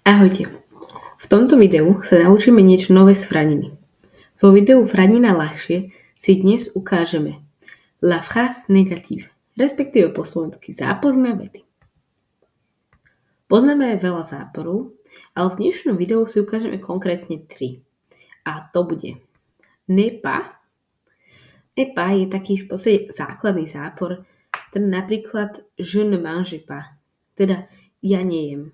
Ahojte. V tomto videu sa naučíme niečo nové z franiny. Vo videu Franina ľahšie si dnes ukážeme la phrase négative, respektíve po slovensky záporné vety. Poznáme veľa záporov, ale v dnešnom videu si ukážeme konkrétne 3. A to bude ne pas. Ne pas je taký v podstate základný zápor, teda napríklad je ne mange pas, teda ja nejem.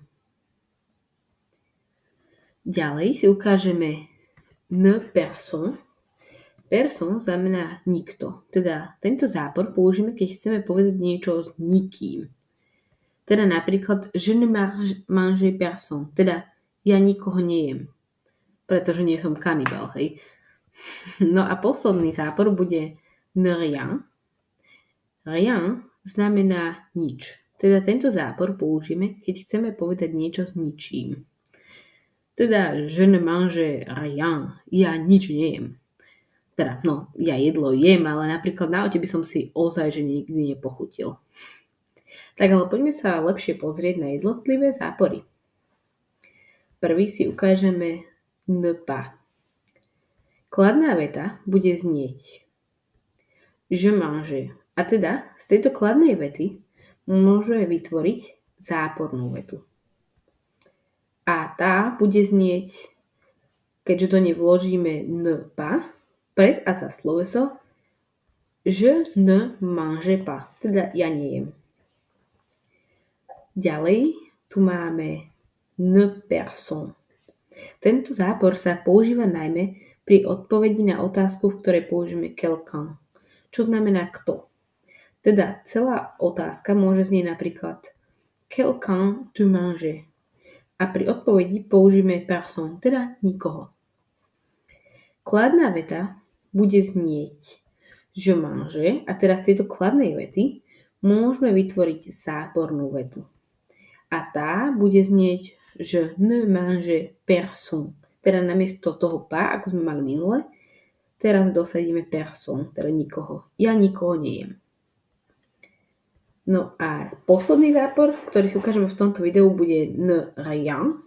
Ďalej si ukážeme ne personne. Personne znamená nikto. Teda tento zápor použijeme, keď chceme povedať niečo s nikým. Teda napríklad je ne mange personne. Teda ja nikoho nejem. Pretože nie som kanibal, hej. No a posledný zápor bude ne rien. Rien znamená nič. Teda tento zápor použijeme, keď chceme povedať niečo s ničím. Teda je ne mange rien, ja nič nejem. Teda, ja jedlo jem, ale napríklad na aute by som si ozaj, že nikdy nepochutil. Tak ale poďme sa lepšie pozrieť na jednotlivé zápory. Prvý si ukážeme ne pas. Kladná veta bude znieť je mange. A teda z tejto kladnej vety môžeme vytvoriť zápornú vetu. A tá bude znieť, keďže do nej vložíme ne pas, pred a za sloveso je ne mange pas, teda ja nejem. Ďalej tu máme ne personne. Tento zápor sa používa najmä pri odpovedi na otázku, v ktorej použijeme quelqu'un, čo znamená kto. Teda celá otázka môže znieť napríklad quelqu'un tu mange. A pri odpovedi použijeme personne, teda nikoho. Kladná veta bude znieť je mange a teraz z tejto kladnej vety môžeme vytvoriť zápornú vetu. A tá bude znieť je ne mange personne. Teda namiesto toho pas, ako sme mali minule, teraz dosadíme personne, teda nikoho. Ja nikoho nejem. No a posledný zápor, ktorý si ukážeme v tomto videu, bude ne rien.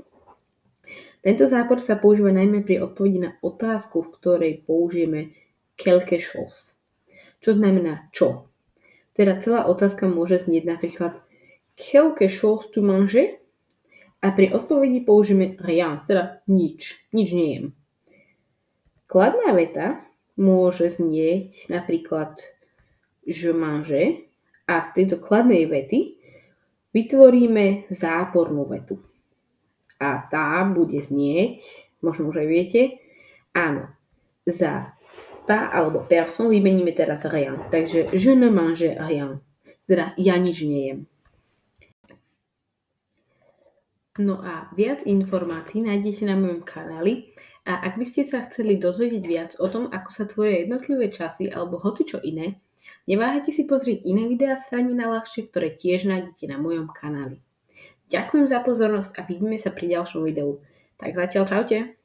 Tento zápor sa používa najmä pri odpovedi na otázku, v ktorej použijeme quelque chose. Čo znamená čo? Teda celá otázka môže znieť napríklad quelque chose tu mange a pri odpovedi použijeme rien, teda nič nejem. Kladná veta môže znieť napríklad je mange a z tejto kladnej vety vytvoríme zápornú vetu. A tá bude znieť, možno už aj viete, áno, za pas alebo personne vymeníme teraz rien. Takže je ne mange rien, teda ja nič nejem. No a viac informácií nájdete na mojom kanáli a ak by ste sa chceli dozvedieť viac o tom, ako sa tvoria jednotlivé časy alebo hocičo iné, neváhajte si pozrieť iné videá z Franina ľahšie, ktoré tiež nájdete na mojom kanáli. Ďakujem za pozornosť a vidíme sa pri ďalšom videu. Tak zatiaľ čaute.